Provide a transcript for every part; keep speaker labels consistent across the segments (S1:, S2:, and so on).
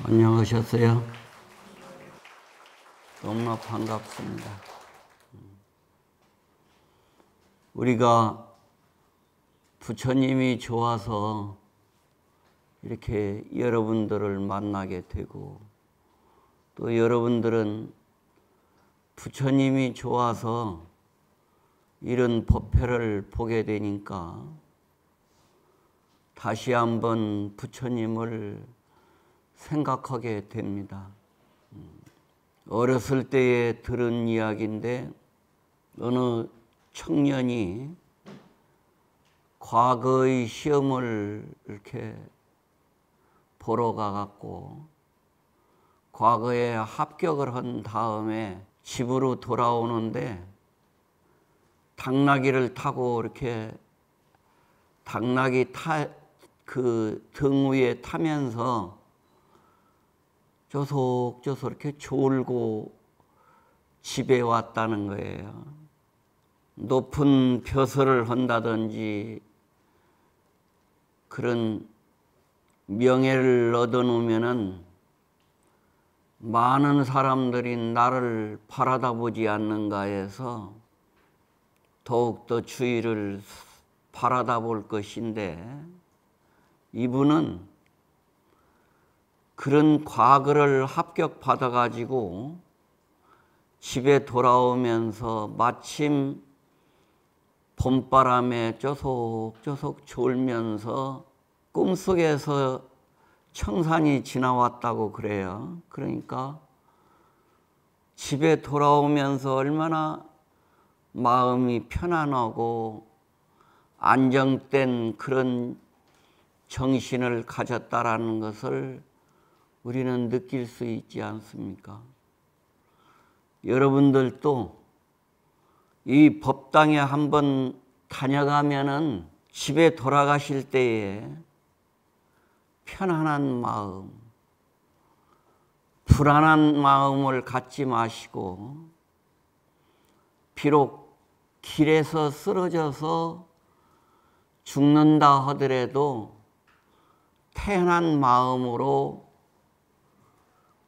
S1: 안녕하셨어요? 너무나 반갑습니다. 우리가 부처님이 좋아서 이렇게 여러분들을 만나게 되고, 또 여러분들은 부처님이 좋아서 이런 법회를 보게 되니까 다시 한번 부처님을 생각하게 됩니다. 어렸을 때에 들은 이야기인데, 어느 청년이 과거의 시험을 이렇게 보러 가갖고 과거에 합격을 한 다음에 집으로 돌아오는데 당나귀를 타고 이렇게 당나귀 그 등 위에 타면서 조속조속 이렇게 졸고 집에 왔다는 거예요. 높은 벼슬을 한다든지 그런 명예를 얻어놓으면은 많은 사람들이 나를 바라다 보지 않는가 해서 더욱더 주의를 바라다 볼 것인데, 이분은 그런 과거를 합격받아 가지고 집에 돌아오면서 마침 봄바람에 쪼속쪼속 졸면서 꿈속에서 청산이 지나왔다고 그래요. 그러니까 집에 돌아오면서 얼마나 마음이 편안하고 안정된 그런 정신을 가졌다라는 것을 우리는 느낄 수 있지 않습니까? 여러분들도 이 법당에 한번 다녀가면은 집에 돌아가실 때에 편안한 마음, 불안한 마음을 갖지 마시고, 비록 길에서 쓰러져서 죽는다 하더라도 태연한 마음으로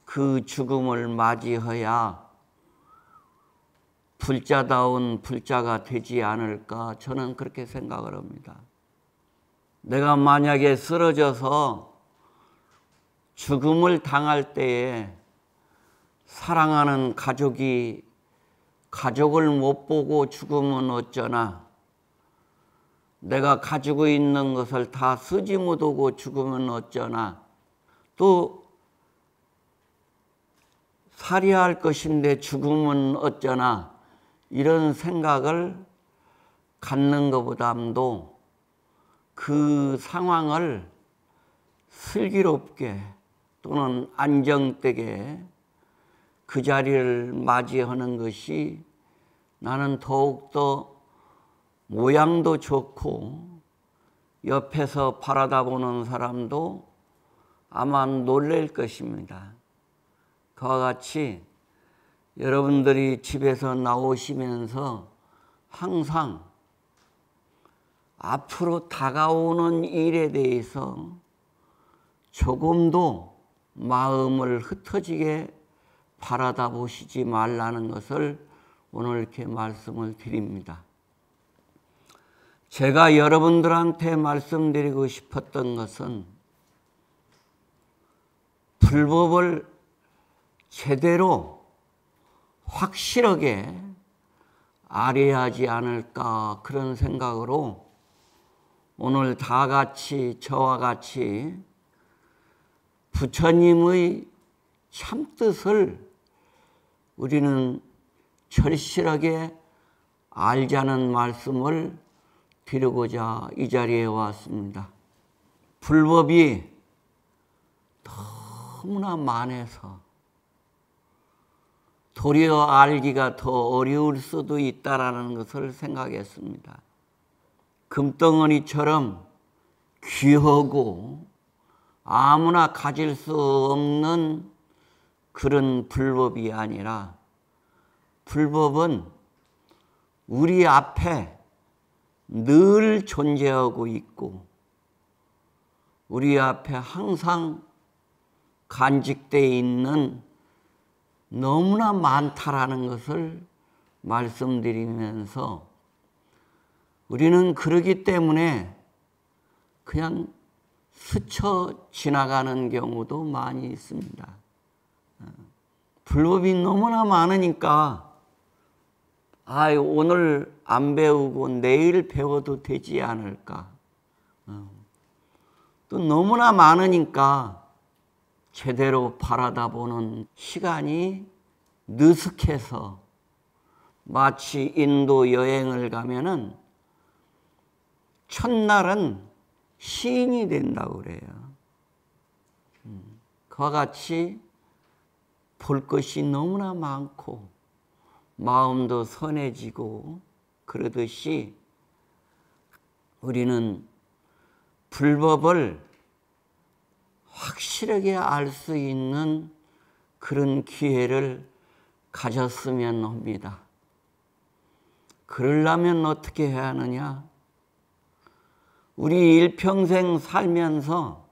S1: 그 죽음을 맞이해야 불자다운 불자가 되지 않을까, 저는 그렇게 생각을 합니다. 내가 만약에 쓰러져서 죽음을 당할 때에 사랑하는 가족을 못 보고 죽으면 어쩌나, 내가 가지고 있는 것을 다 쓰지 못하고 죽으면 어쩌나, 또 살해야 할 것인데 죽으면 어쩌나, 이런 생각을 갖는 것보다도 그 상황을 슬기롭게 또는 안정되게 그 자리를 맞이하는 것이 나는 더욱더 모양도 좋고 옆에서 바라다보는 사람도 아마 놀랄 것입니다. 그와 같이 여러분들이 집에서 나오시면서 항상 앞으로 다가오는 일에 대해서 조금도 마음을 흩어지게 바라다 보시지 말라는 것을 오늘 이렇게 말씀을 드립니다. 제가 여러분들한테 말씀드리고 싶었던 것은 불법을 제대로 확실하게 알아야 하지 않을까, 그런 생각으로 오늘 다 같이 저와 같이 부처님의 참뜻을 우리는 절실하게 알자는 말씀을 드리고자 이 자리에 왔습니다. 불법이 너무나 많아서 도리어 알기가 더 어려울 수도 있다라는 것을 생각했습니다. 금덩어리처럼 귀하고 아무나 가질 수 없는 그런 불법이 아니라, 불법은 우리 앞에 늘 존재하고 있고 우리 앞에 항상 간직되어 있는 너무나 많다라는 것을 말씀드리면서 우리는 그러기 때문에 그냥 스쳐 지나가는 경우도 많이 있습니다. 불법이 너무나 많으니까 오늘 안 배우고 내일 배워도 되지 않을까. 또 너무나 많으니까 제대로 바라다 보는 시간이 느슨해서 마치 인도 여행을 가면은 첫날은 시인이 된다고 그래요. 그와 같이 볼 것이 너무나 많고 마음도 선해지고 그러듯이 우리는 불법을 확실하게 알 수 있는 그런 기회를 가졌으면 합니다. 그러려면 어떻게 해야 하느냐? 우리 일평생 살면서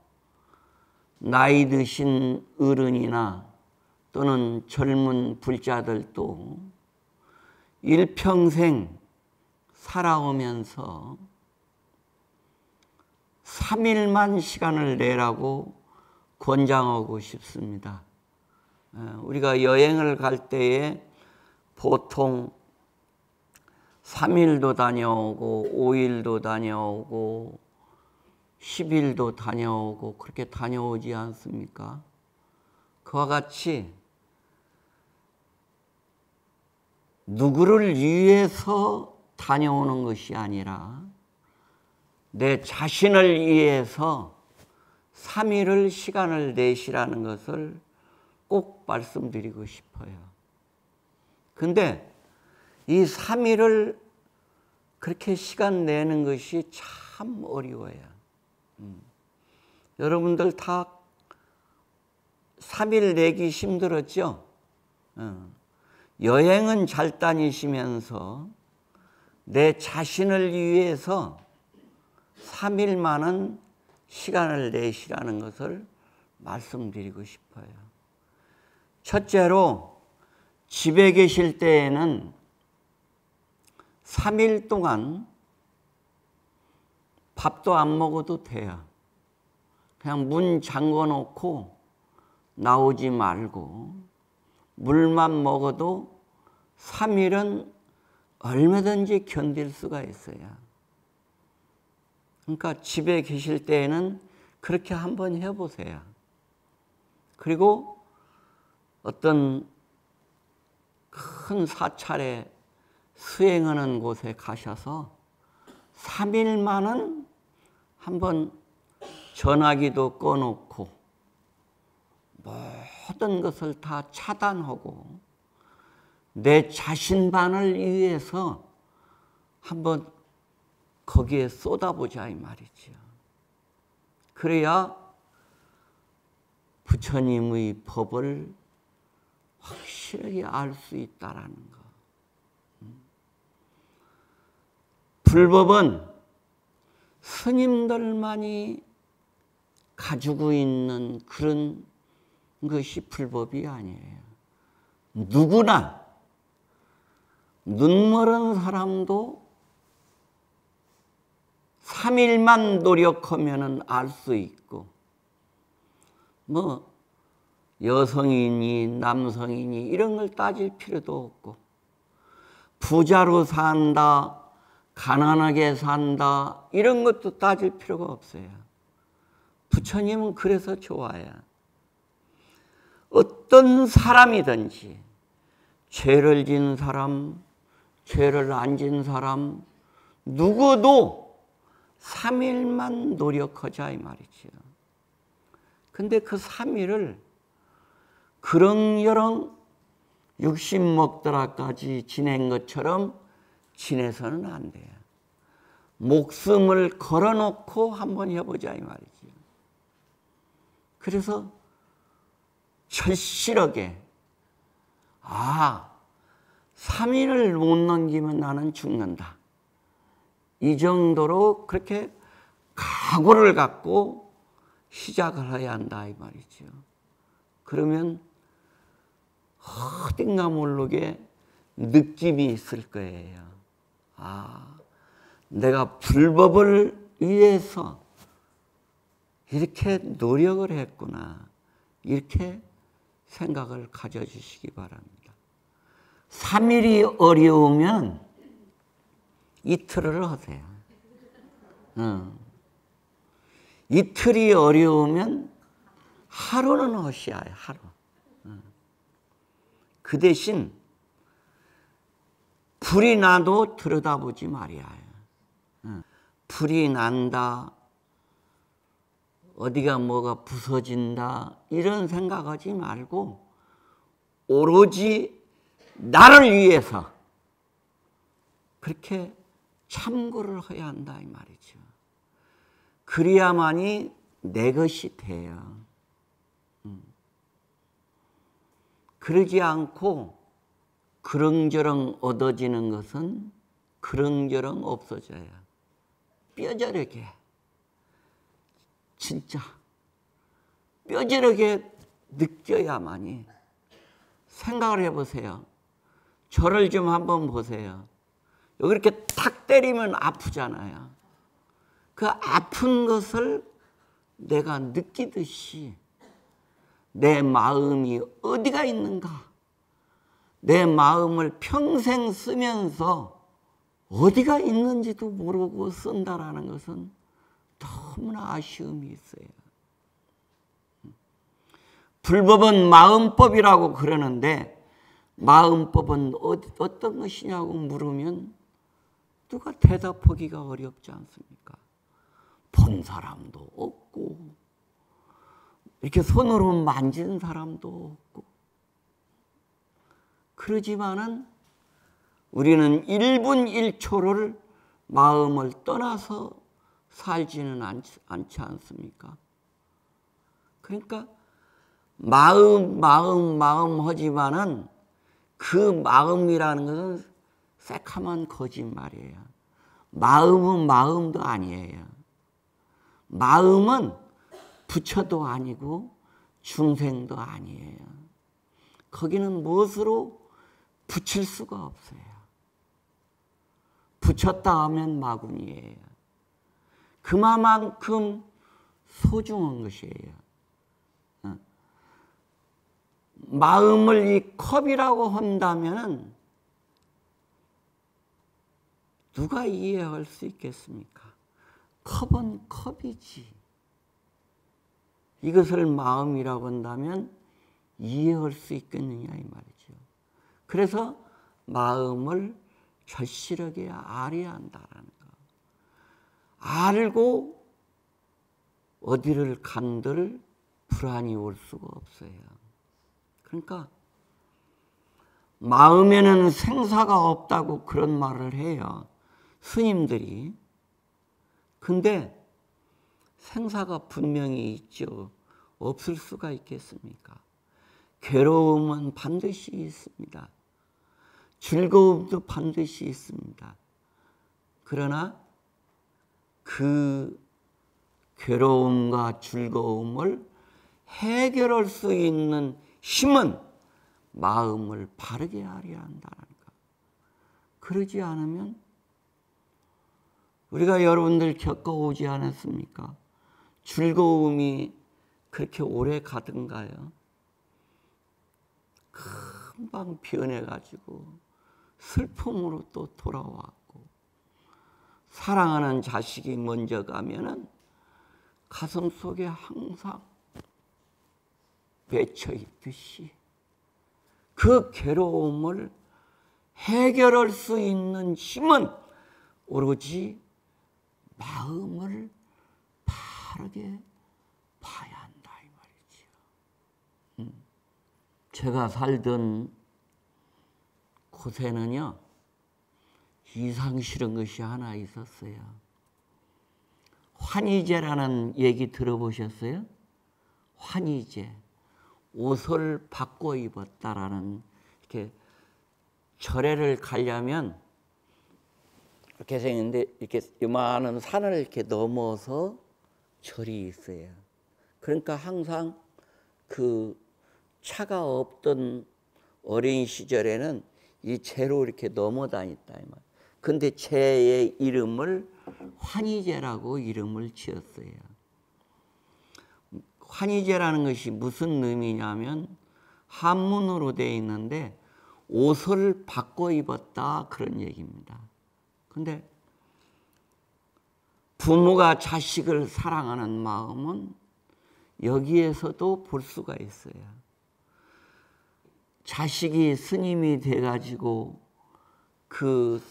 S1: 나이 드신 어른이나 또는 젊은 불자들도 일평생 살아오면서 3일만 시간을 내라고 권장하고 싶습니다. 우리가 여행을 갈 때에 보통 3일도 다녀오고 5일도 다녀오고 10일도 다녀오고 그렇게 다녀오지 않습니까? 그와 같이 누구를 위해서 다녀오는 것이 아니라 내 자신을 위해서 3일을 시간을 내시라는 것을 꼭 말씀드리고 싶어요. 근데 이 3일을 그렇게 시간 내는 것이 참 어려워요. 여러분들 다 3일 내기 힘들었죠? 여행은 잘 다니시면서 내 자신을 위해서 3일만은 시간을 내시라는 것을 말씀드리고 싶어요. 첫째로 집에 계실 때에는 3일 동안 밥도 안 먹어도 돼요. 그냥 문 잠궈 놓고 나오지 말고 물만 먹어도 3일은 얼마든지 견딜 수가 있어요. 그러니까 집에 계실 때에는 그렇게 한번 해보세요. 그리고 어떤 큰 사찰에 수행하는 곳에 가셔서 3일만은 한번 전화기도 꺼놓고 모든 것을 다 차단하고 내 자신만을 위해서 한번 거기에 쏟아보자 이 말이죠. 그래야 부처님의 법을 확실하게 알 수 있다라는 거. 불법은 스님들만이 가지고 있는 그런 것이 불법이 아니에요. 누구나 눈멀은 사람도 3일만 노력하면 알 수 있고 여성이니 남성이니 이런 걸 따질 필요도 없고 부자로 산다 가난하게 산다 이런 것도 따질 필요가 없어요. 부처님은 그래서 좋아요. 어떤 사람이든지 죄를 진 사람, 죄를 안 진 사람 누구도 3일만 노력하자 이 말이죠. 근데 그 3일을 그렁여렁 육신 먹더라까지 지낸 것처럼 지내서는 안 돼요. 목숨을 걸어놓고 한번 해보자 이 말이죠. 그래서 절실하게 3일을 못 넘기면 나는 죽는다. 이 정도로 그렇게 각오를 갖고 시작을 해야 한다 이 말이죠. 그러면 어딘가 모르게 느낌이 있을 거예요. 아, 내가 불법을 위해서 이렇게 노력을 했구나. 이렇게 생각을 가져주시기 바랍니다. 3일이 어려우면 이틀을 하세요. 이틀이 어려우면 하루는 하셔야 해요. 하루. 그 대신 불이 나도 들여다보지 말아야 해요. 불이 난다, 어디가 뭐가 부서진다 이런 생각하지 말고 오로지 나를 위해서 그렇게 참고를 해야 한다 이 말이죠. 그래야만이 내 것이 돼요. 그러지 않고 그렁저렁 얻어지는 것은 그렁저렁 없어져요. 뼈저리게, 진짜 뼈저리게 느껴야만이. 생각을 해보세요. 저를 좀 한번 보세요. 여기 이렇게 탁 때리면 아프잖아요. 그 아픈 것을 내가 느끼듯이 내 마음이 어디가 있는가? 내 마음을 평생 쓰면서 어디가 있는지도 모르고 쓴다라는 것은 너무나 아쉬움이 있어요. 불법은 마음법이라고 그러는데 마음법은 어떤 것이냐고 물으면 누가 대답하기가 어렵지 않습니까? 본 사람도 없고 이렇게 손으로 만진 사람도 없고 그러지만은 우리는 1분 1초를 마음을 떠나서 살지는 않지 않습니까? 그러니까 마음 하지만은 그 마음이라는 것은 새카만 거짓말이에요. 마음은 마음도 아니에요. 마음은 부처도 아니고 중생도 아니에요. 거기는 무엇으로 붙일 수가 없어요. 붙였다 하면 마군이에요. 그만큼 소중한 것이에요. 마음을 이 컵이라고 한다면 누가 이해할 수 있겠습니까? 컵은 컵이지. 이것을 마음이라고 한다면 이해할 수 있겠느냐 이 말이죠. 그래서 마음을 절실하게 알아야 한다라는 거. 알고 어디를 간들 불안이 올 수가 없어요. 그러니까 마음에는 생사가 없다고 그런 말을 해요. 스님들이. 근데 생사가 분명히 있죠. 없을 수가 있겠습니까? 괴로움은 반드시 있습니다. 즐거움도 반드시 있습니다. 그러나 그 괴로움과 즐거움을 해결할 수 있는 힘은 마음을 바르게 하려야 한다는 것. 그러지 않으면 우리가 여러분들 겪어오지 않았습니까? 즐거움이 그렇게 오래 가든가요? 금방 변해가지고 슬픔으로 또 돌아왔고 사랑하는 자식이 먼저 가면은 가슴 속에 항상 맺혀 있듯이 그 괴로움을 해결할 수 있는 힘은 오로지 마음을 바르게 봐야 한다 이 말이지요. 제가 살던 곳에는요 이상 싫은 것이 하나 있었어요. 환희제라는 얘기 들어보셨어요? 환희제. 옷을 바꿔 입었다라는, 이렇게 절에를 가려면 이렇게 생겼는데 이렇게 요만한 산을 이렇게 넘어서 절이 있어요. 그러니까 항상 그 차가 없던 어린 시절에는 이 채로 이렇게 넘어다녔다 이 말. 근데 채의 이름을 환희제라고 이름을 지었어요. 환희제라는 것이 무슨 의미냐면 한문으로 되어 있는데 옷을 바꿔 입었다 그런 얘기입니다. 근데 부모가 자식을 사랑하는 마음은 여기에서도 볼 수가 있어요. 자식이 스님이 돼가지고 그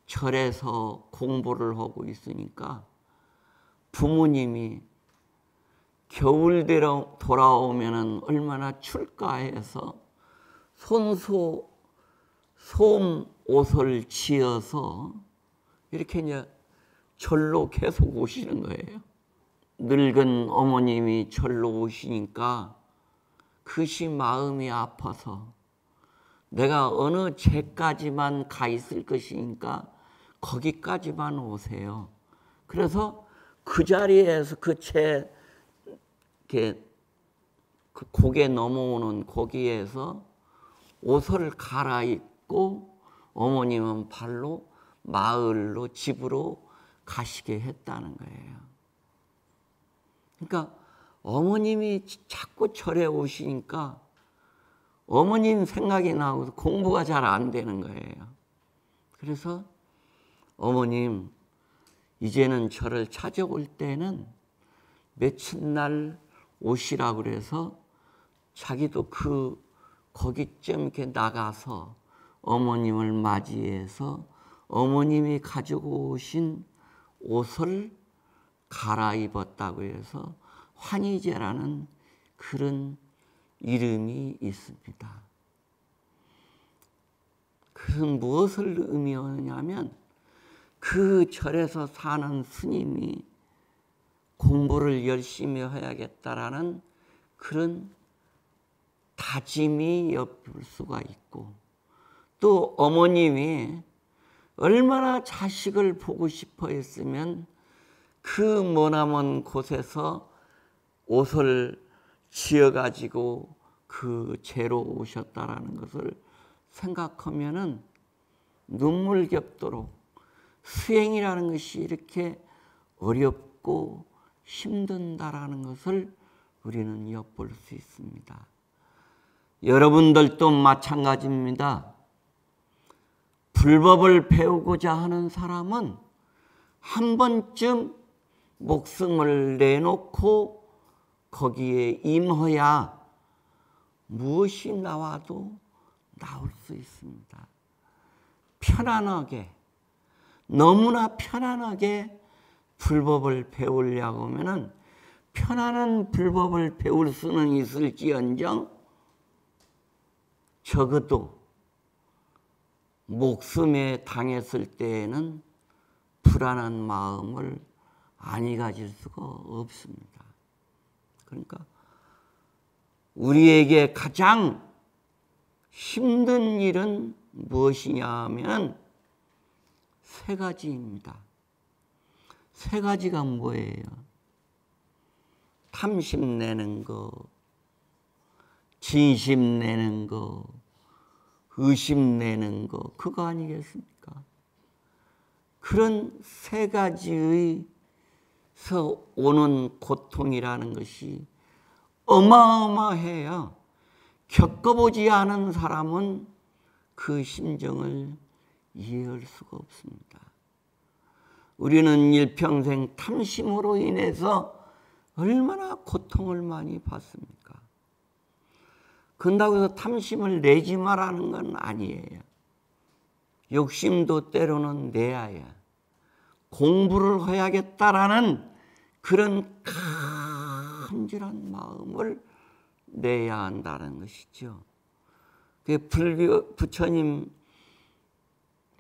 S1: 절에서 공부를 하고 있으니까 부모님이 겨울 돌아오면은 얼마나 춥까 해서 솜 옷을 지어서 이렇게 이제 절로 계속 오시는 거예요. 늙은 어머님이 절로 오시니까 그것이 마음이 아파서 내가 어느 제까지만 가 있을 것이니까 거기까지만 오세요. 그래서 그 자리에서 그 채 이렇게 그 고개 넘어오는 거기에서 옷을 갈아입고 어머님은 발로 마을로 집으로 가시게 했다는 거예요. 그러니까 어머님이 자꾸 절에 오시니까 어머님 생각이 나고 공부가 잘 안 되는 거예요. 그래서 어머님 이제는 저를 찾아올 때는 며칠 오시라고 그래서 자기도 거기쯤 이렇게 나가서 어머님을 맞이해서 어머님이 가지고 오신 옷을 갈아입었다고 해서 환희제라는 그런 이름이 있습니다. 그것은 무엇을 의미하냐면 그 절에서 사는 스님이 공부를 열심히 해야겠다라는 그런 다짐이 엿볼 수가 있고 또 어머님이 얼마나 자식을 보고 싶어 했으면 그 머나먼 곳에서 옷을 지어가지고 그 제로 오셨다라는 것을 생각하면은 눈물겹도록 수행이라는 것이 이렇게 어렵고 힘든다라는 것을 우리는 엿볼 수 있습니다. 여러분들도 마찬가지입니다. 불법을 배우고자 하는 사람은 한 번쯤 목숨을 내놓고 거기에 임해야 무엇이 나와도 나올 수 있습니다. 편안하게, 너무나 편안하게 불법을 배우려고 하면은 편안한 불법을 배울 수는 있을지언정 적어도 목숨에 당했을 때에는 불안한 마음을 안이 가질 수가 없습니다. 그러니까 우리에게 가장 힘든 일은 무엇이냐 하면 세 가지입니다. 세 가지가 뭐예요? 탐심 내는 거, 진심 내는 거, 의심 내는 거, 그거 아니겠습니까? 그런 세 가지에서 오는 고통이라는 것이 어마어마해요. 겪어보지 않은 사람은 그 심정을 이해할 수가 없습니다. 우리는 일평생 탐심으로 인해서 얼마나 고통을 많이 받습니까? 그런다고 해서 탐심을 내지 말라는 건 아니에요. 욕심도 때로는 내야 해요. 공부를 해야겠다라는 그런 간절한 마음을 내야 한다는 것이죠. 부처님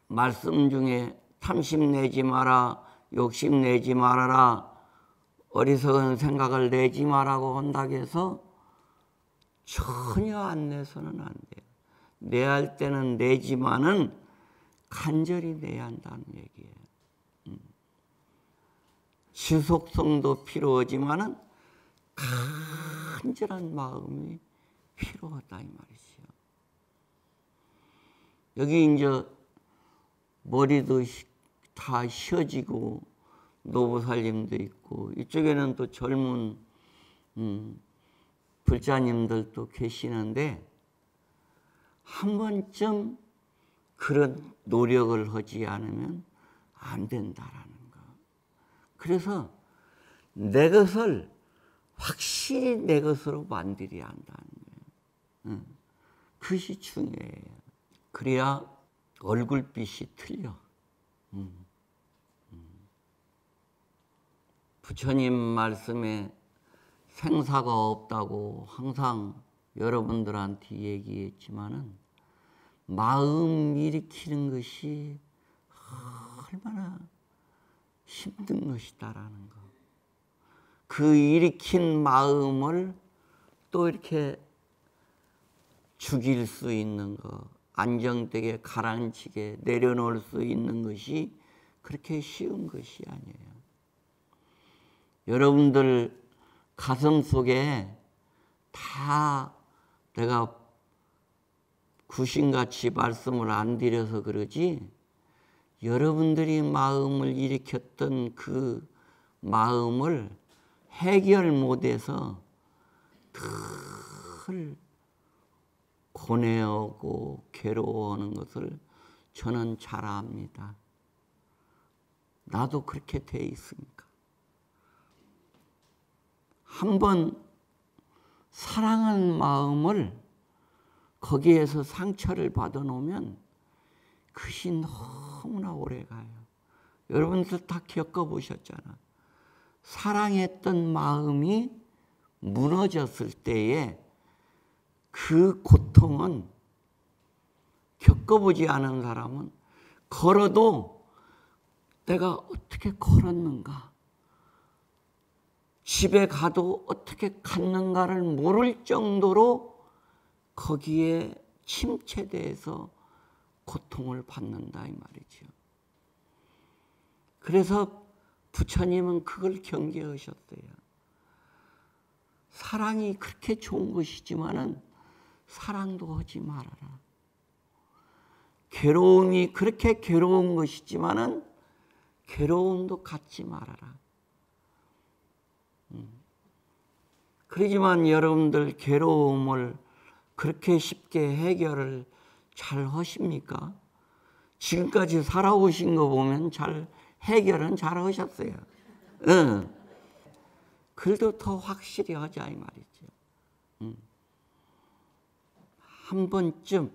S1: 말씀 중에 탐심 내지 마라, 욕심 내지 말아라, 어리석은 생각을 내지 마라고 한다고 해서 전혀 안 내서는 안 돼요. 내야 할 때는 내지만은 간절히 내야 한다는 얘기예요. 지속성도 필요하지만은 간절한 마음이 필요하다 이 말이지요. 여기 이제 머리도 다 휘어지고 노부살님도 있고 이쪽에는 또 젊은 불자님들도 계시는데 한 번쯤 그런 노력을 하지 않으면 안 된다라는 거. 그래서 내 것을 확실히 내 것으로 만들어야 한다는 거예요. 그것이 중요해요. 그래야 얼굴빛이 틀려. 부처님 말씀에 생사가 없다고 항상 여러분들한테 얘기했지만은 마음 일으키는 것이 얼마나 힘든 것이다라는 거. 그 일으킨 마음을 또 이렇게 죽일 수 있는 거, 안정되게 가라앉히게 내려놓을 수 있는 것이 그렇게 쉬운 것이 아니에요. 여러분들 가슴 속에 다 내가 구신같이 말씀을 안 드려서 그러지 여러분들이 마음을 일으켰던 그 마음을 해결 못해서 늘 고뇌하고 괴로워하는 것을 저는 잘 압니다. 나도 그렇게 돼 있으니까. 한번 사랑하는 마음을 거기에서 상처를 받아 놓으면 그것이 너무나 오래 가요. 여러분들 다 겪어보셨잖아. 사랑했던 마음이 무너졌을 때에 그 고통은 겪어보지 않은 사람은 걸어도 내가 어떻게 걸었는가, 집에 가도 어떻게 갔는가를 모를 정도로 거기에 침체돼서 고통을 받는다 이 말이죠. 그래서 부처님은 그걸 경계하셨어요. 사랑이 그렇게 좋은 것이지만은 사랑도 하지 말아라. 괴로움이 그렇게 괴로운 것이지만은 괴로움도 갖지 말아라. 그러지만 여러분들 괴로움을 그렇게 쉽게 해결을 잘 하십니까? 지금까지 살아오신 거 보면 잘 해결은 잘 하셨어요. 그래도 더 확실히 하자 이 말이죠. 한 번쯤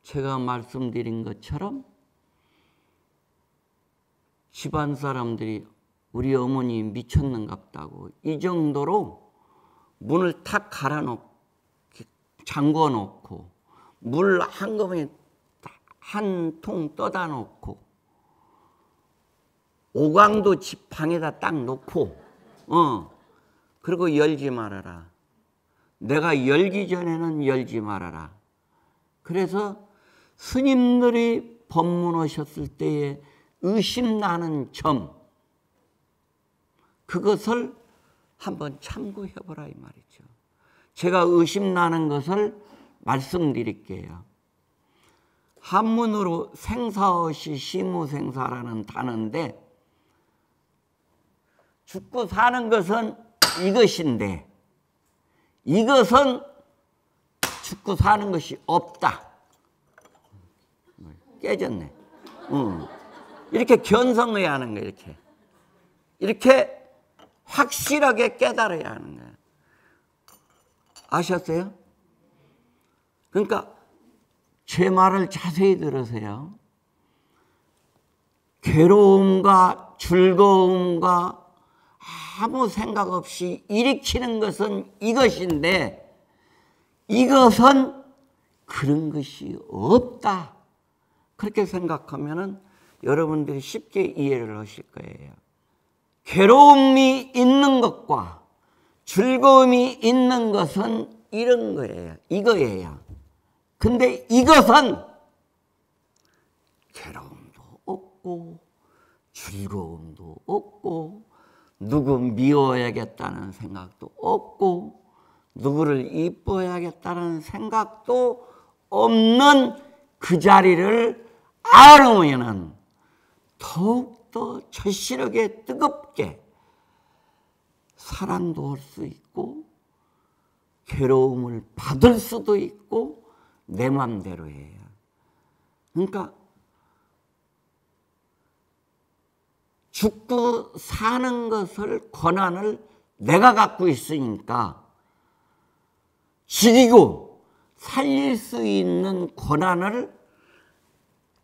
S1: 제가 말씀드린 것처럼 집안 사람들이 우리 어머니 미쳤는갑다고 이 정도로 문을 탁 갈아놓고 잠궈 놓고 물 한꺼번에 한 통 떠다 놓고 오광도 집 방에다 딱 놓고 그리고 열지 말아라. 내가 열기 전에는 열지 말아라. 그래서 스님들이 법문하셨을 때에 의심나는 점 그것을 한번 참고해보라 이 말이죠. 제가 의심나는 것을 말씀드릴게요. 한문으로 생사없이 시무생사라는 단어인데 죽고 사는 것은 이것인데 이것은 죽고 사는 것이 없다. 깨졌네. 이렇게 견성해야 하는 거예요. 이렇게 확실하게 깨달아야 하는 거예요. 아셨어요? 그러니까 제 말을 자세히 들으세요. 괴로움과 즐거움과 아무 생각 없이 일으키는 것은 이것인데 이것은 그런 것이 없다. 그렇게 생각하면은 여러분들이 쉽게 이해를 하실 거예요. 괴로움이 있는 것과 즐거움이 있는 것은 이런 거예요. 이거예요. 근데 이것은 괴로움도 없고 즐거움도 없고 누구 미워야겠다는 생각도 없고 누구를 이뻐해야겠다는 생각도 없는 그 자리를 알으면은 더욱더 절실하게 뜨겁게 사랑도 할 수 있고 괴로움을 받을 수도 있고 내 맘대로 해요. 그러니까 죽고 사는 것을 권한을 내가 갖고 있으니까 죽이고 살릴 수 있는 권한을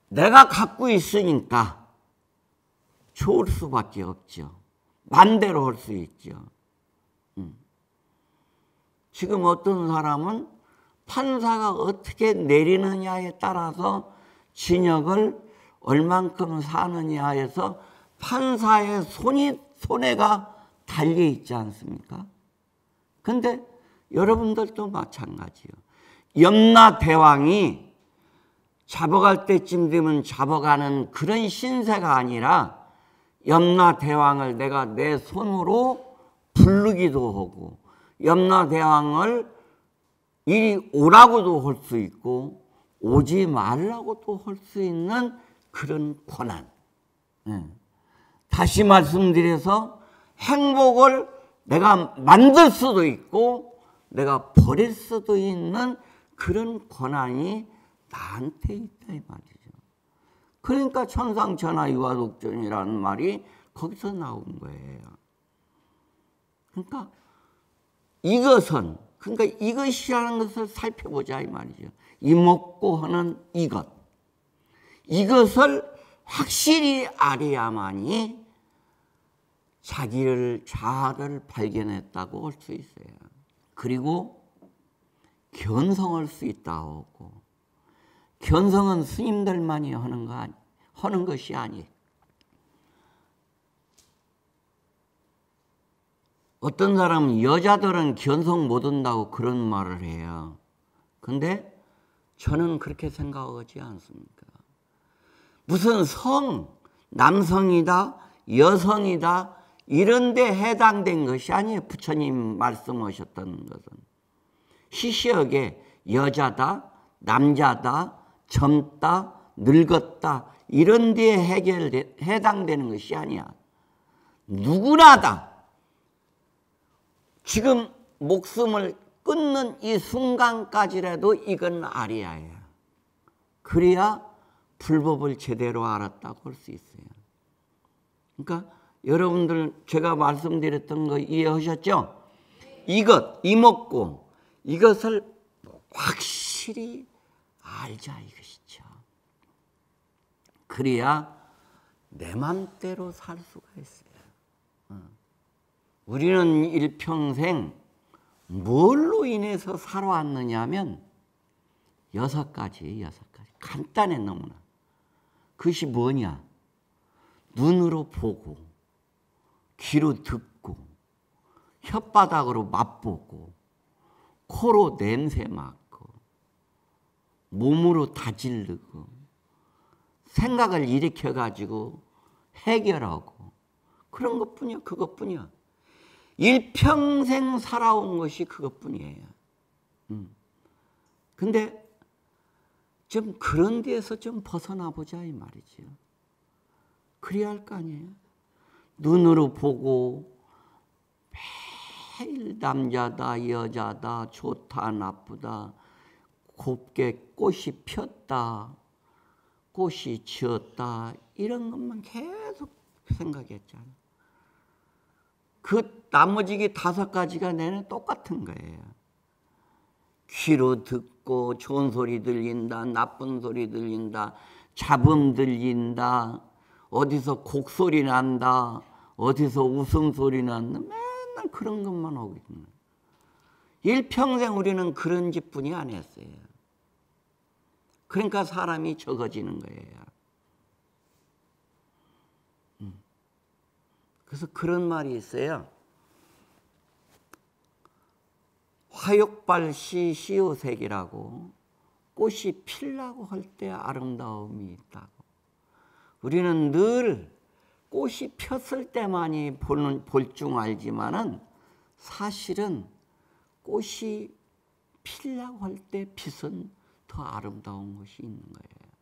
S1: 내가 갖고 있으니까 좋을 수밖에 없죠. 맘대로 할 수 있죠. 지금 어떤 사람은 판사가 어떻게 내리느냐에 따라서 징역을 얼만큼 사느냐에서 판사의 손해가 달려 있지 않습니까? 근데 여러분들도 마찬가지요. 염라대왕이 잡아갈 때쯤 되면 잡아가는 그런 신세가 아니라 염라대왕을 내가 내 손으로 부르기도 하고 염라대왕을 이리 오라고도 할 수 있고 오지 말라고도 할 수 있는 그런 권한. 다시 말씀드려서 행복을 내가 만들 수도 있고 내가 버릴 수도 있는 그런 권한이 나한테 있다 이 말이죠. 그러니까 천상천하유화독존이라는 말이 거기서 나온 거예요. 그러니까 이것이라는 것을 살펴보자 이 말이죠. 이먹고 하는 이것을 확실히 알아야만이 자기를 자아를 발견했다고 할 수 있어요. 그리고 견성할 수 있다고. 견성은 스님들만이 하는 것이 아니에요. 어떤 사람은 여자들은 견성 못 한다고 그런 말을 해요. 근데 저는 그렇게 생각하지 않습니다. 무슨 남성이다, 여성이다 이런 데 해당된 것이 아니에요. 부처님 말씀하셨던 것은. 시시하게 여자다, 남자다, 젊다, 늙었다 이런 데에 해당되는 것이 아니야. 누구나다. 지금 목숨을 끊는 이 순간까지라도 이건 알아야 해요. 그래야 불법을 제대로 알았다고 할 수 있어요. 그러니까 여러분들 제가 말씀드렸던 거 이해하셨죠? 이먹고 이것을 확실히 알자 이것이죠. 그래야 내 맘대로 살 수가 있어요. 우리는 일평생 뭘로 인해서 살아왔느냐면 6가지. 간단해 너무나. 그것이 뭐냐? 눈으로 보고, 귀로 듣고, 혓바닥으로 맛보고, 코로 냄새 맡고, 몸으로 다지르고, 생각을 일으켜가지고 해결하고, 그런 것뿐이야, 그것뿐이야. 일평생 살아온 것이 그것뿐이에요. 근데 좀 그런 데에서 좀 벗어나 보자 이 말이죠. 그래야 할 거 아니에요. 눈으로 보고 매일 남자다 여자다 좋다 나쁘다 곱게 꽃이 폈다 꽃이 지었다 이런 것만 계속 생각했잖아. 그 나머지 5가지가 내내 똑같은 거예요. 귀로 듣고 좋은 소리 들린다, 나쁜 소리 들린다, 잡음 들린다, 어디서 곡소리 난다, 어디서 웃음소리 난다, 맨날 그런 것만 하고 있는 거예요. 일평생 우리는 그런 짓뿐이 안 했어요. 그러니까 사람이 적어지는 거예요. 그래서 그런 말이 있어요. 화욕발시 시오색이라고 꽃이 피려고 할 때 아름다움이 있다고. 우리는 늘 꽃이 폈을 때만이 볼 줄 알지만은 사실은 꽃이 피려고 할 때 빛은 더 아름다운 것이 있는 거예요.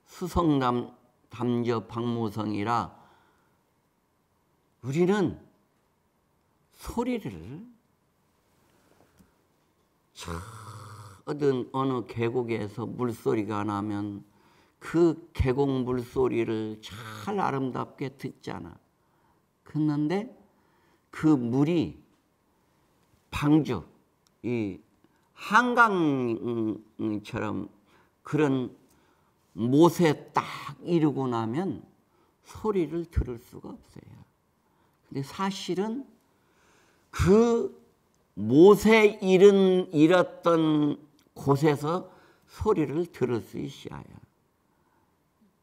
S1: 수성담저 박무성이라 우리는 소리를 어느 계곡에서 물소리가 나면 그 계곡 물소리를 잘 아름답게 듣잖아. 그런데 그 물이 방주, 이 한강처럼 그런 못에 딱 이르고 나면 소리를 들을 수가 없어요. 근데 사실은 그 못에 이뤘던 곳에서 소리를 들을 수 있어야.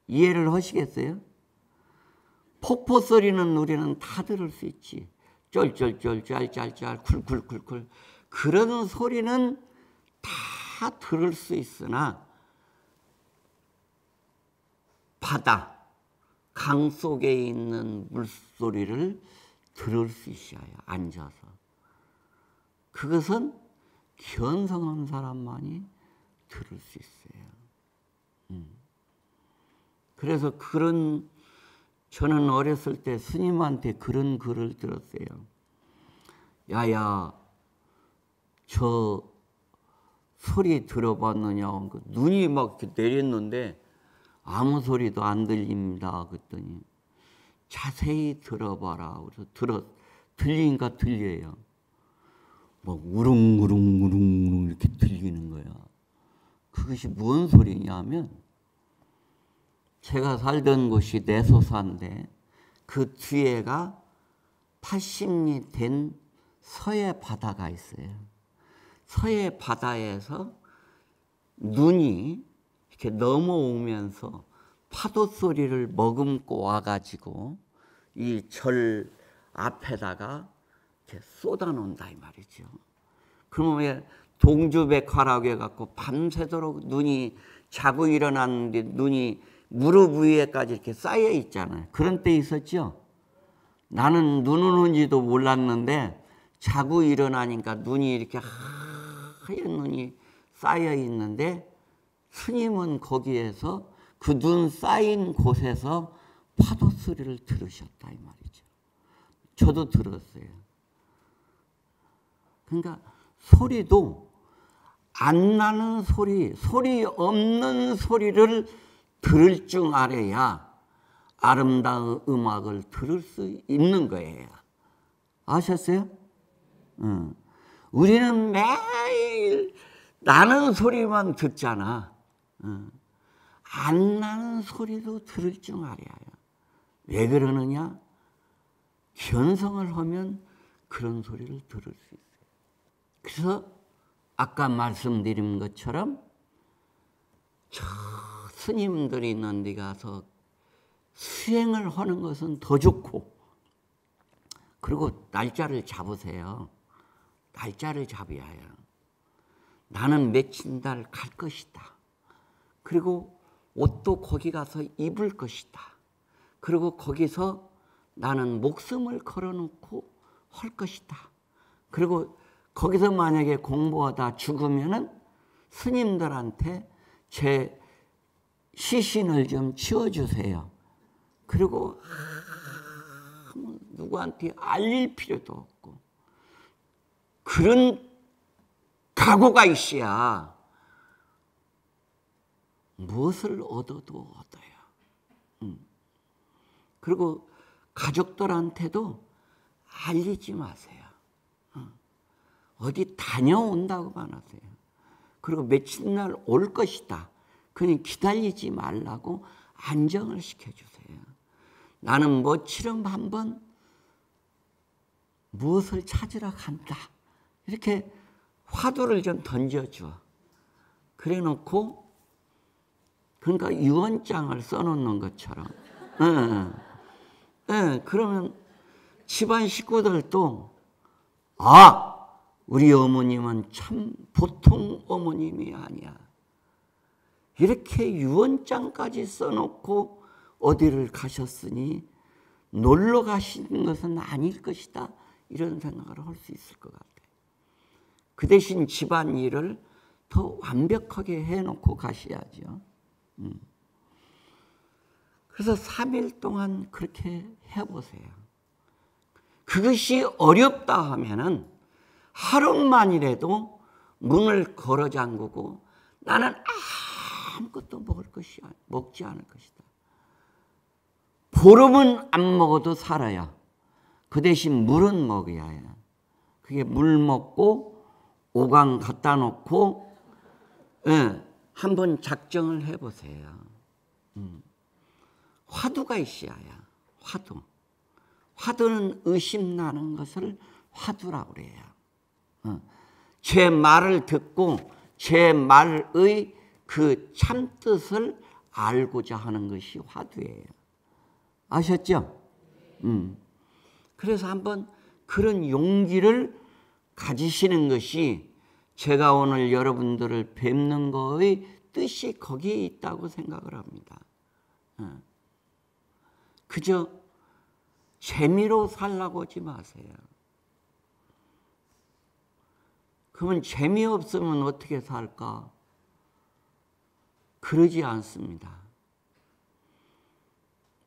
S1: 이해를 하시겠어요? 폭포 소리는 우리는 다 들을 수 있지. 쫄쫄쫄, 짤짤짤, 쿨쿨쿨쿨. 그런 소리는 다 들을 수 있으나 바다, 강 속에 있는 물소리를 들을 수 있어야 앉아서. 그것은 견성한 사람만이 들을 수 있어요. 그래서 저는 어렸을 때 스님한테 그런 글을 들었어요. 야야, 저 소리 들어봤느냐? 눈이 막 내렸는데 아무 소리도 안 들립니다. 그랬더니 자세히 들어봐라. 그래서 들리니까 들려요. 막 우릉우릉우릉 이렇게 들리는 거야. 그것이 뭔 소리냐면 제가 살던 곳이 내소사인데 그 뒤에가 80리 된 서해 바다가 있어요. 서해 바다에서 눈이 이렇게 넘어오면서 파도 소리를 머금고 와가지고 이 절 앞에다가 이렇게 쏟아놓는다 이 말이죠. 그러면 왜 동주백화라고 해갖고 밤새도록 눈이 자고 일어났는데 눈이 무릎 위에까지 이렇게 쌓여 있잖아요. 그런 때 있었죠. 나는 눈 오는지도 몰랐는데 자고 일어나니까 눈이 이렇게 하얀 눈이 쌓여 있는데 스님은 거기에서 그 눈 쌓인 곳에서 파도 소리를 들으셨다 이 말이죠. 저도 들었어요. 그러니까 소리도 안 나는 소리 없는 소리를 들을 줄 알아야 아름다운 음악을 들을 수 있는 거예요. 아셨어요? 우리는 매일 나는 소리만 듣잖아. 안 나는 소리도 들을 줄 알아야. 왜 그러느냐? 견성을 하면 그런 소리를 들을 수 있어요. 그래서 아까 말씀드린 것처럼 저 스님들이 있는 데 가서 수행을 하는 것은 더 좋고, 그리고 날짜를 잡으세요. 날짜를 잡아야 해요. 나는 며칠 날 갈 것이다. 그리고 옷도 거기 가서 입을 것이다. 그리고 거기서 나는 목숨을 걸어놓고 할 것이다. 그리고 거기서 만약에 공부하다 죽으면은 스님들한테 제 시신을 좀 치워주세요. 그리고 누구한테 알릴 필요도 없고 그런 각오가 있어야 무엇을 얻어도 얻어요. 그리고 가족들한테도 알리지 마세요. 어디 다녀온다고만 하세요. 그리고 며칠 날 올 것이다. 그냥 기다리지 말라고 안정을 시켜주세요. 나는 뭐처럼 한번 무엇을 찾으러 간다. 이렇게 화두를 좀 던져줘. 그래 놓고, 그러니까 유언장을 써놓는 것처럼. 그러면 집안 식구들도, 우리 어머님은 참 보통 어머님이 아니야. 이렇게 유언장까지 써놓고 어디를 가셨으니 놀러 가시는 것은 아닐 것이다. 이런 생각을 할 수 있을 것 같아요. 그 대신 집안일을 더 완벽하게 해놓고 가셔야죠. 그래서 3일 동안 그렇게 해보세요. 그것이 어렵다 하면은 하루만이라도 문을 걸어 잠그고 나는 아무것도 먹지 않을 것이다. 보름은 안 먹어도 살아요. 그 대신 물은 먹어야 해요. 그게 물 먹고 오강 갖다 놓고 한번 작정을 해보세요. 화두가 있어야 해요. 화두. 화두는 의심나는 것을 화두라고 그래요. 제 말을 듣고 제 말의 그 참뜻을 알고자 하는 것이 화두예요. 아셨죠? 그래서 한번 그런 용기를 가지시는 것이 제가 오늘 여러분들을 뵙는 거의 뜻이 거기에 있다고 생각을 합니다. 그저 재미로 살라고 하지 마세요. 그러면 재미없으면 어떻게 살까? 그러지 않습니다.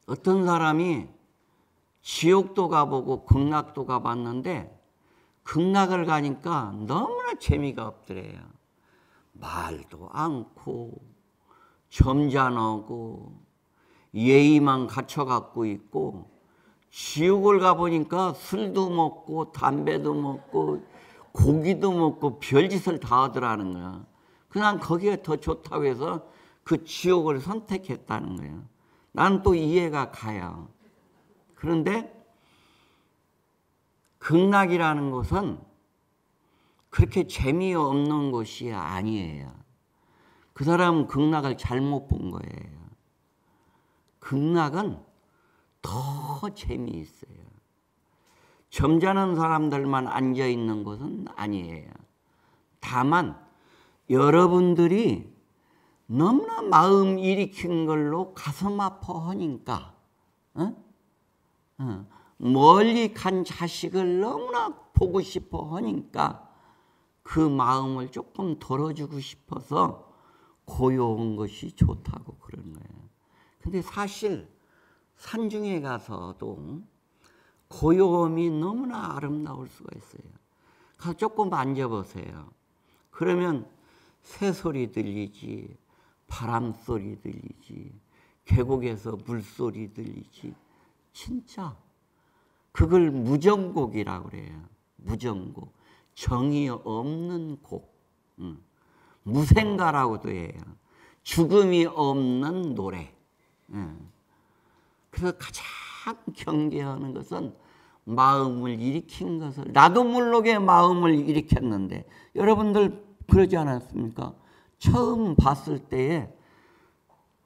S1: 어떤 사람이 지옥도 가보고 극락도 가봤는데 극락을 가니까 너무나 재미가 없더래요. 말도 않고 점잖하고 예의만 갖춰갖고 있고, 지옥을 가보니까 술도 먹고 담배도 먹고 고기도 먹고 별짓을 다 하더라는 거야. 그냥 거기가 더 좋다고 해서 그 지옥을 선택했다는 거예요. 나는 또 이해가 가요. 그런데 극락이라는 곳은 그렇게 재미없는 곳이 아니에요. 그 사람은 극락을 잘못 본 거예요. 극락은 더 재미있어요. 점잖은 사람들만 앉아있는 곳은 아니에요. 다만 여러분들이 너무나 마음 일으킨 걸로 가슴 아파하니까 멀리 간 자식을 너무나 보고 싶어 하니까 그 마음을 조금 덜어주고 싶어서 고요한 것이 좋다고 그러는 거예요. 근데 사실 산중에 가서도 고요함이 너무나 아름다울 수가 있어요. 가서 조금 앉아보세요. 그러면 새소리 들리지, 바람소리 들리지, 계곡에서 물소리 들리지. 진짜 그걸 무정곡이라고 그래요. 무정곡. 정이 없는 곡. 무생가라고도 해요. 죽음이 없는 노래. 그래서 가장 경계하는 것은 마음을 일으킨 것을, 나도 모르게 마음을 일으켰는데, 여러분들 그러지 않았습니까? 처음 봤을 때에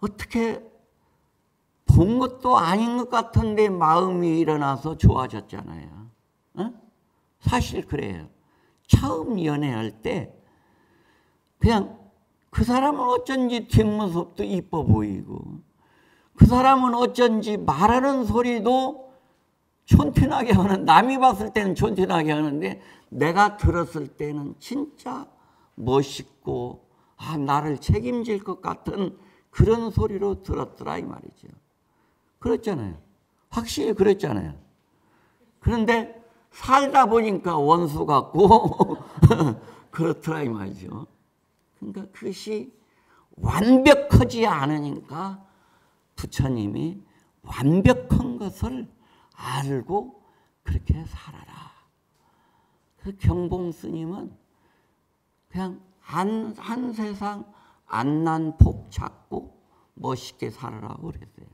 S1: 어떻게 본 것도 아닌 것 같은데 마음이 일어나서 좋아졌잖아요. 사실 그래요. 처음 연애할 때 그냥 그 사람은 어쩐지 뒷모습도 이뻐 보이고, 그 사람은 어쩐지 말하는 소리도 촌티나게 하는, 남이 봤을 때는 촌티나게 하는데 내가 들었을 때는 진짜 멋있고 나를 책임질 것 같은 그런 소리로 들었더라 이 말이죠. 그렇잖아요. 확실히 그랬잖아요. 그런데 살다 보니까 원수 같고 그렇더라 이 말이죠. 그러니까 그것이 완벽하지 않으니까 부처님이 완벽한 것을 알고 그렇게 살아라. 그 경봉 스님은 그냥 한 세상 안난폭 찾고 멋있게 살아라고 그랬어요.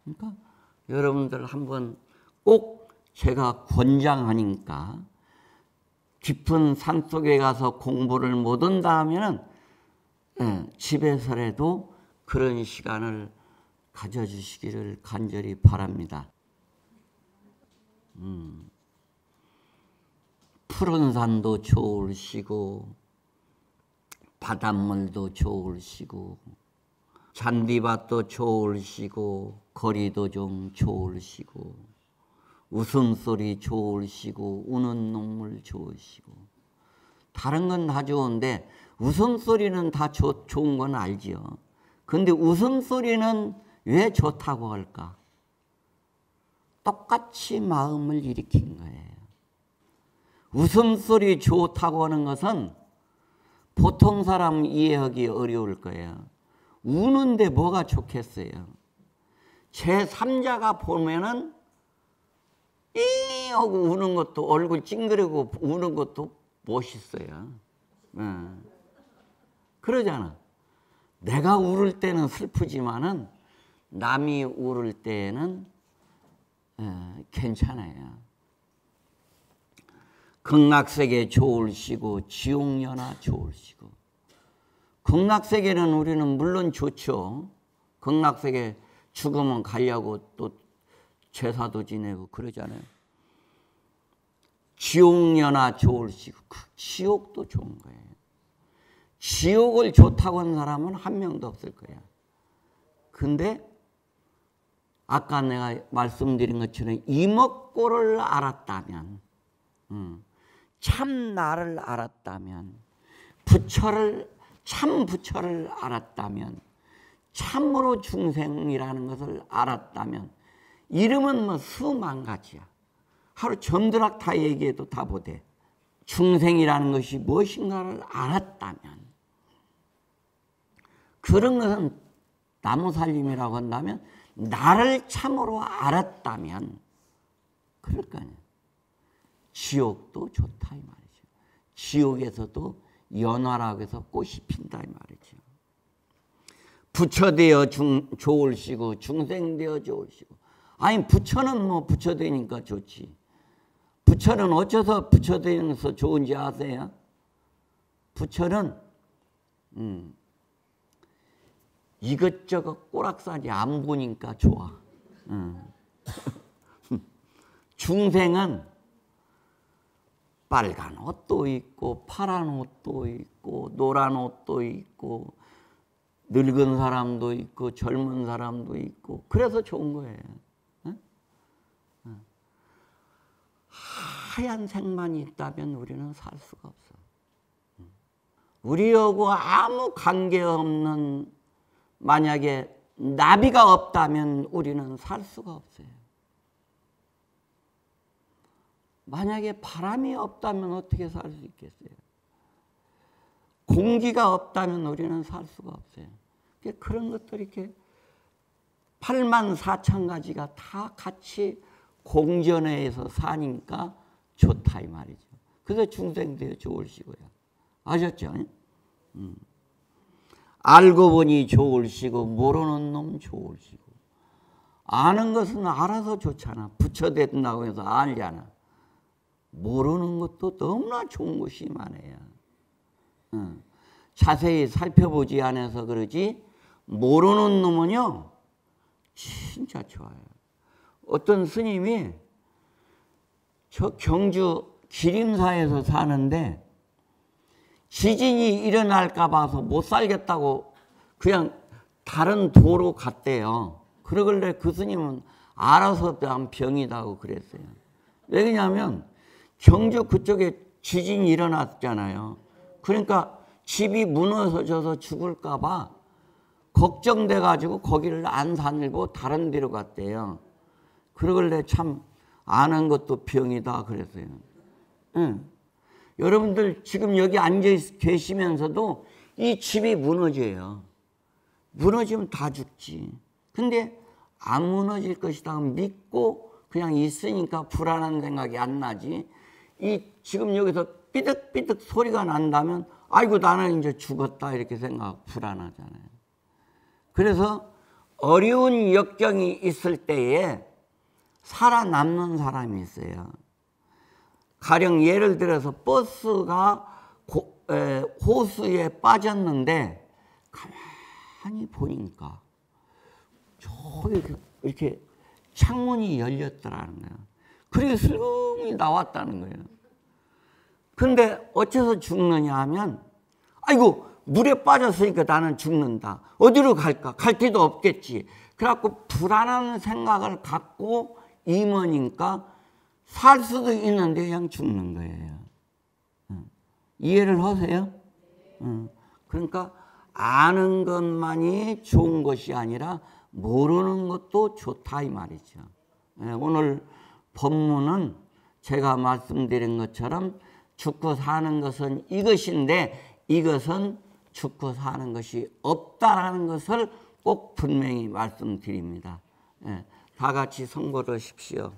S1: 그러니까 여러분들 한번 꼭 제가 권장하니까 깊은 산속에 가서 공부를 못 한다 하면은 집에서라도 그런 시간을 가져주시기를 간절히 바랍니다. 푸른 산도 좋으시고 바닷물도 좋으시고 잔디밭도 좋으시고 거리도 좀 좋으시고 웃음소리 좋으시고 우는 눈물 좋으시고. 다른 건 다 좋은데 웃음소리는 다 좋은 건 알지요. 근데 웃음소리는 왜 좋다고 할까? 똑같이 마음을 일으킨 거예요. 웃음소리 좋다고 하는 것은 보통 사람 이해하기 어려울 거예요. 우는데 뭐가 좋겠어요? 제3자가 보면은 이 하고 우는 것도 얼굴 찡그리고 우는 것도 멋있어요. 그러잖아. 내가 울을 때는 슬프지만은 남이 울을 때는 괜찮아요. 극락세계 좋으시고 지옥연화 좋으시고. 극락세계는 우리는 물론 좋죠. 극락세계 죽으면 가려고 또 제사도 지내고 그러잖아요. 지옥연화 좋으시고 지옥도 좋은 거예요. 지옥을 좋다고 하는 사람은 한 명도 없을 거야. 근데 아까 내가 말씀드린 것처럼 이먹고를 알았다면, 참 나를 알았다면, 참 부처를 알았다면, 참으로 중생이라는 것을 알았다면, 이름은 뭐 수만 가지야. 하루 점들락 다 얘기해도 다 못해. 중생이라는 것이 무엇인가를 알았다면, 그런 것은 나무살림이라고 한다면 나를 참으로 알았다면 그럴 거 아니에요. 지옥도 좋다 이 말이죠. 지옥에서도 연화라고 해서 꽃이 핀다 이 말이죠. 부처되어 좋으시고 중생되어 좋으시고. 아니 부처는 뭐 부처되니까 좋지. 부처는 어째서 부처되어서 좋은지 아세요? 부처는 이것저것 꼬락사지 안 보니까 좋아. 중생은 빨간 옷도 있고 파란 옷도 있고 노란 옷도 있고 늙은 사람도 있고 젊은 사람도 있고 그래서 좋은 거예요. 하얀 색만 있다면 우리는 살 수가 없어. 우리하고 아무 관계없는 만약에 나비가 없다면 우리는 살 수가 없어요. 만약에 바람이 없다면 어떻게 살 수 있겠어요? 공기가 없다면 우리는 살 수가 없어요. 그런 것들이 이렇게 8만 4천 가지가 다 같이 공존해서 사니까 좋다 이 말이죠. 그래서 중생되어 좋으시고요. 아셨죠? 알고 보니 좋으시고 모르는 놈 좋으시고. 아는 것은 알아서 좋잖아. 부처 된다고 해서 알잖아. 모르는 것도 너무나 좋은 것이 많아요. 자세히 살펴보지 않아서 그러지 모르는 놈은요 진짜 좋아요. 어떤 스님이 저 경주 기림사에서 사는데 지진이 일어날까 봐서 못 살겠다고 그냥 다른 도로 갔대요. 그러길래 그 스님은 알아서 병이다고 그랬어요. 왜냐하면 경주 그쪽에 지진이 일어났잖아요. 그러니까 집이 무너져서 죽을까 봐 걱정돼가지고 거기를 안 살고 다른 데로 갔대요. 그러길래 참 아는 것도 병이다 그랬어요. 여러분들 지금 여기 앉아 계시면서도 이 집이 무너져요. 무너지면 다 죽지. 근데 안 무너질 것이다 믿고 그냥 있으니까 불안한 생각이 안 나지. 이 지금 여기서 삐득삐득 소리가 난다면 아이고 나는 이제 죽었다 이렇게 생각 불안하잖아요. 그래서 어려운 역경이 있을 때에 살아남는 사람이 있어요. 가령 예를 들어서 버스가 호수에 빠졌는데 가만히 보니까 저기 이렇게 창문이 열렸더라는 거예요. 그리고 슬금이 나왔다는 거예요. 근데 어째서 죽느냐 하면 아이고 물에 빠졌으니까 나는 죽는다. 어디로 갈까? 갈 데도 없겠지. 그래갖고 불안한 생각을 갖고 임하니까 살 수도 있는데 그냥 죽는 거예요. 이해를 하세요? 그러니까 아는 것만이 좋은 것이 아니라 모르는 것도 좋다 이 말이죠. 오늘 법문은 제가 말씀드린 것처럼 죽고 사는 것은 이것인데 이것은 죽고 사는 것이 없다라는 것을 꼭 분명히 말씀드립니다. 다 같이 선고를 하십시오.